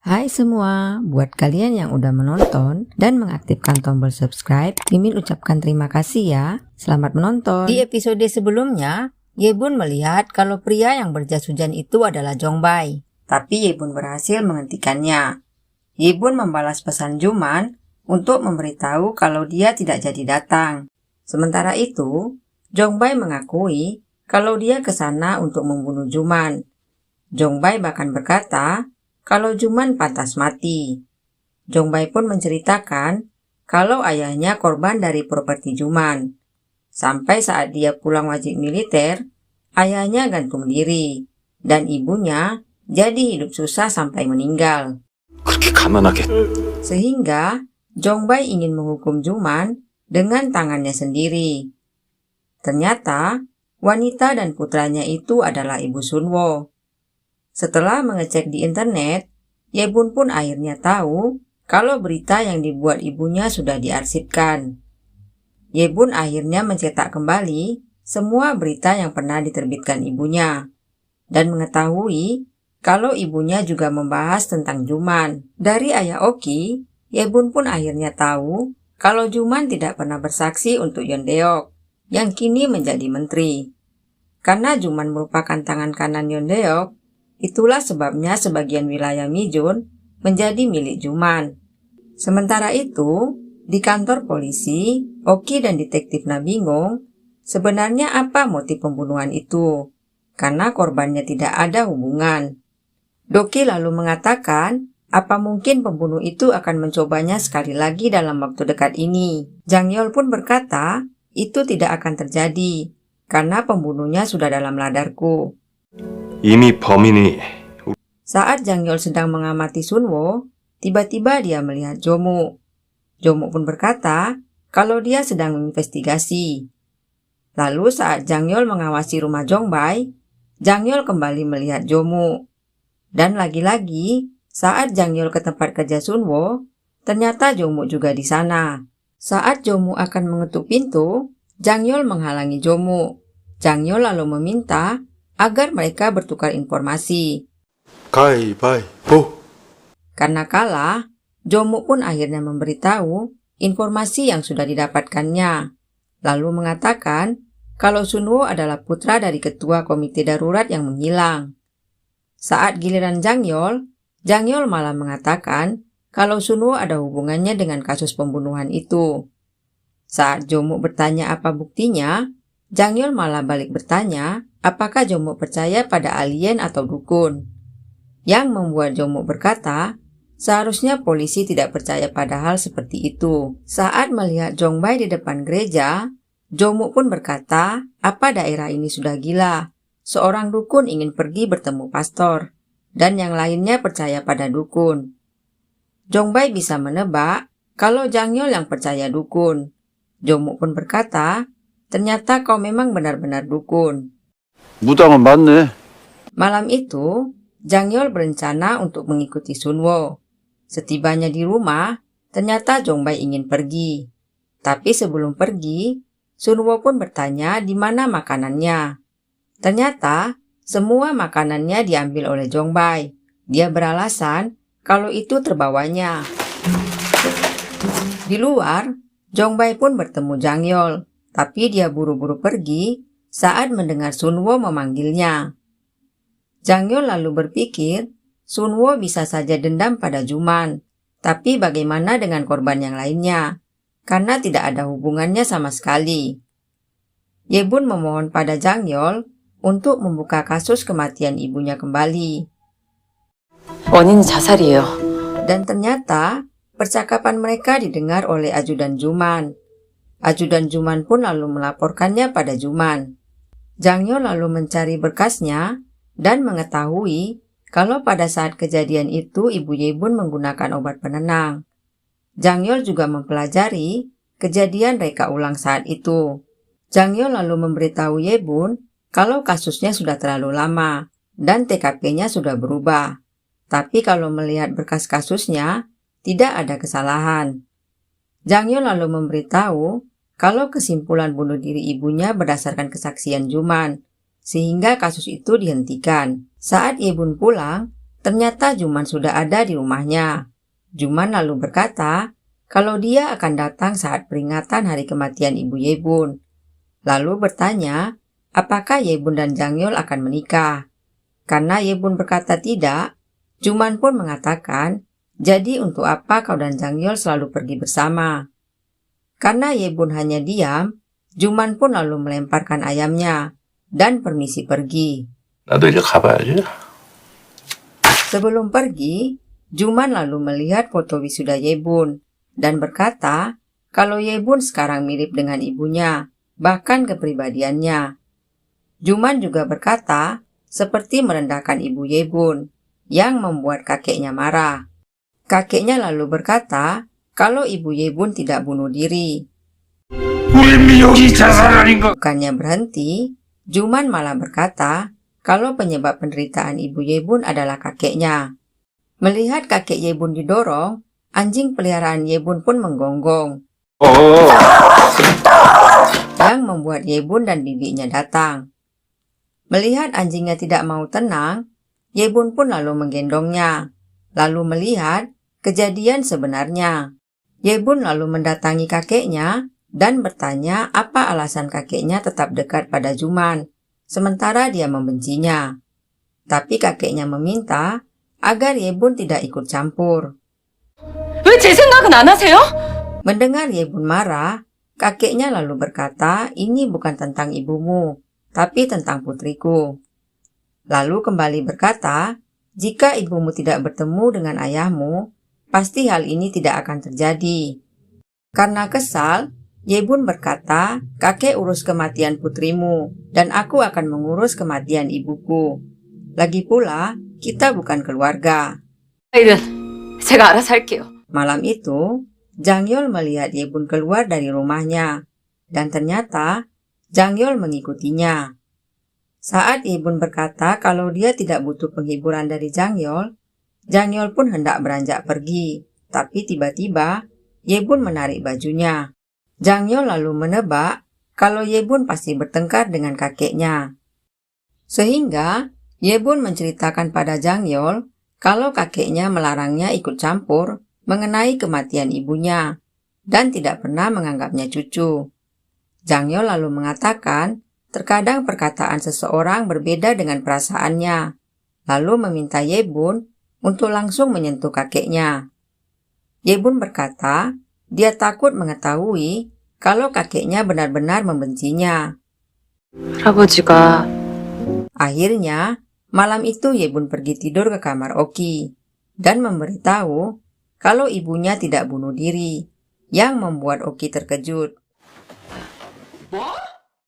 Hai semua, buat kalian yang udah menonton dan mengaktifkan tombol subscribe, Mimin ucapkan terima kasih ya. Selamat menonton. Di episode sebelumnya, Yebun melihat kalau pria yang berjas hujan itu adalah Jongbai. Tapi Yebun berhasil menghentikannya. Yebun membalas pesan Juman untuk memberitahu kalau dia tidak jadi datang. Sementara itu, Jongbai mengakui kalau dia ke sana untuk membunuh Juman. Jongbai bahkan berkata kalau Juman pantas mati. Jongbai pun menceritakan kalau ayahnya korban dari properti Juman. Sampai saat dia pulang wajib militer, ayahnya gantung diri, dan ibunya jadi hidup susah sampai meninggal. Sehingga Jongbai ingin menghukum Juman dengan tangannya sendiri. Ternyata wanita dan putranya itu adalah ibu Sunwo. Setelah mengecek di internet, Yebun pun akhirnya tahu kalau berita yang dibuat ibunya sudah diarsipkan. Yebun akhirnya mencetak kembali semua berita yang pernah diterbitkan ibunya, dan mengetahui kalau ibunya juga membahas tentang Juman. Dari ayah Oki, Yebun pun akhirnya tahu kalau Juman tidak pernah bersaksi untuk Yondeok, yang kini menjadi menteri. Karena Juman merupakan tangan kanan Yondeok, itulah sebabnya sebagian wilayah Mijun menjadi milik Juman. Sementara itu, di kantor polisi, Oki dan detektifnya bingung sebenarnya apa motif pembunuhan itu, karena korbannya tidak ada hubungan. Doki lalu mengatakan, apa mungkin pembunuh itu akan mencobanya sekali lagi dalam waktu dekat ini. Jang Yeol pun berkata, itu tidak akan terjadi, karena pembunuhnya sudah dalam radarku. 이미 범인이 Saat Jang Yeol sedang mengamati Sunwo, tiba-tiba dia melihat Jomu. Jomu pun berkata kalau dia sedang menginvestigasi. Lalu saat Jang Yeol mengawasi rumah Jongbai, Jang Yeol kembali melihat Jomu. Dan lagi-lagi, saat Jang Yeol ke tempat kerja Sunwo, ternyata Jomu juga di sana. Saat Jomu akan mengetuk pintu, Jang Yeol menghalangi Jomu. Jang Yeol lalu meminta agar mereka bertukar informasi. 가위바위보. Karena kalah, Jomu pun akhirnya memberitahu informasi yang sudah didapatkannya. Lalu mengatakan kalau Sunwo adalah putra dari ketua komite darurat yang menghilang. Saat giliran Jang Yeol malah mengatakan kalau Sunwo ada hubungannya dengan kasus pembunuhan itu. Saat Jomu bertanya apa buktinya, Jang Yeol malah balik bertanya apakah Jomu percaya pada alien atau dukun. Yang membuat Jomu berkata, seharusnya polisi tidak percaya pada hal seperti itu. Saat melihat Jongbai di depan gereja, Jomu pun berkata, apa daerah ini sudah gila. Seorang dukun ingin pergi bertemu pastor, dan yang lainnya percaya pada dukun. Jongbai bisa menebak kalau Jang Yeol yang percaya dukun. Jomu pun berkata, ternyata kau memang benar-benar dukun. 무당은 맞네. Malam itu, Jang Yeol berencana untuk mengikuti Sunwo. Setibanya di rumah, ternyata Jongbai ingin pergi. Tapi sebelum pergi, Sunwo pun bertanya di mana makanannya. Ternyata, semua makanannya diambil oleh Jongbai. Dia beralasan kalau itu terbawanya. Di luar, Jongbai pun bertemu Jang Yeol, tapi dia buru-buru pergi saat mendengar Sunwo memanggilnya. Jang Yeol lalu berpikir, Sunwo bisa saja dendam pada Juman, tapi bagaimana dengan korban yang lainnya? Karena tidak ada hubungannya sama sekali. Yebun memohon pada Jang Yeol untuk membuka kasus kematian ibunya kembali. 원인은 자살이에요. Dan ternyata, percakapan mereka didengar oleh ajudan Juman. Ajudan Juman pun lalu melaporkannya pada Juman. Jang Yeol lalu mencari berkasnya dan mengetahui kalau pada saat kejadian itu ibu Yebun menggunakan obat penenang. Jang Yeol juga mempelajari kejadian reka ulang saat itu. Jang Yeol lalu memberitahu Yebun kalau kasusnya sudah terlalu lama dan TKP-nya sudah berubah. Tapi kalau melihat berkas kasusnya, tidak ada kesalahan. Jang Yeol lalu memberitahu kalau kesimpulan bunuh diri ibunya berdasarkan kesaksian Juman, sehingga kasus itu dihentikan. Saat Yebun pulang, Ternyata Juman sudah ada di rumahnya. Juman lalu berkata kalau dia akan datang saat peringatan hari kematian Ibu Yebun. Lalu bertanya, apakah Yebun dan Jangyol akan menikah? Karena Yebun berkata tidak, Juman pun mengatakan, jadi untuk apa kau dan Jangyol selalu pergi bersama? Karena Yebun hanya diam, Juman pun lalu melemparkan ayamnya dan permisi pergi. 나도 이제 가봐야지. Sebelum pergi, Juman lalu melihat foto wisuda Yebun dan berkata kalau Yebun sekarang mirip dengan ibunya, bahkan kepribadiannya. Juman juga berkata seperti merendahkan Ibu Yebun yang membuat kakeknya marah. Kakeknya lalu berkata kalau Ibu Yebun tidak bunuh diri. Bukannya berhenti, Juman malah berkata kalau penyebab penderitaan Ibu Yebun adalah kakeknya. Melihat kakek Yebun didorong, anjing peliharaan Yebun pun menggonggong. Yang membuat Yebun dan bibinya datang. Melihat anjingnya tidak mau tenang, Yebun pun lalu menggendongnya. Lalu melihat kejadian sebenarnya. Yebun lalu mendatangi kakeknya dan bertanya apa alasan kakeknya tetap dekat pada Juman, sementara dia membencinya. Tapi kakeknya meminta agar Yebun tidak ikut campur. 왜 제 생각은 안 하세요? Mendengar Yebun marah, kakeknya lalu berkata ini bukan tentang ibumu, tapi tentang putriku. Lalu kembali berkata, jika ibumu tidak bertemu dengan ayahmu, pasti hal ini tidak akan terjadi. Karena kesal, Yebun berkata, kakek urus kematian putrimu, dan aku akan mengurus kematian ibuku. Lagi pula, kita bukan keluarga. 일은 제가 알아서 할게요. Malam itu, Jangyol melihat Yebun keluar dari rumahnya, dan ternyata Jangyol mengikutinya. Saat Yebun berkata kalau dia tidak butuh penghiburan dari Jangyol, Jangyol pun hendak beranjak pergi, tapi tiba-tiba Yebun menarik bajunya. Jangyol lalu menebak kalau Yebun pasti bertengkar dengan kakeknya. Sehingga Yebun menceritakan pada Jangyol kalau kakeknya melarangnya ikut campur mengenai kematian ibunya dan tidak pernah menganggapnya cucu. Jangyol lalu mengatakan terkadang perkataan seseorang berbeda dengan perasaannya, lalu meminta Yebun untuk langsung menyentuh kakeknya. Yebun berkata dia takut mengetahui kalau kakeknya benar-benar membencinya. 할아버지가 Akhirnya, malam itu Yebun pergi tidur ke kamar Oki dan memberitahu kalau ibunya tidak bunuh diri, yang membuat Oki terkejut.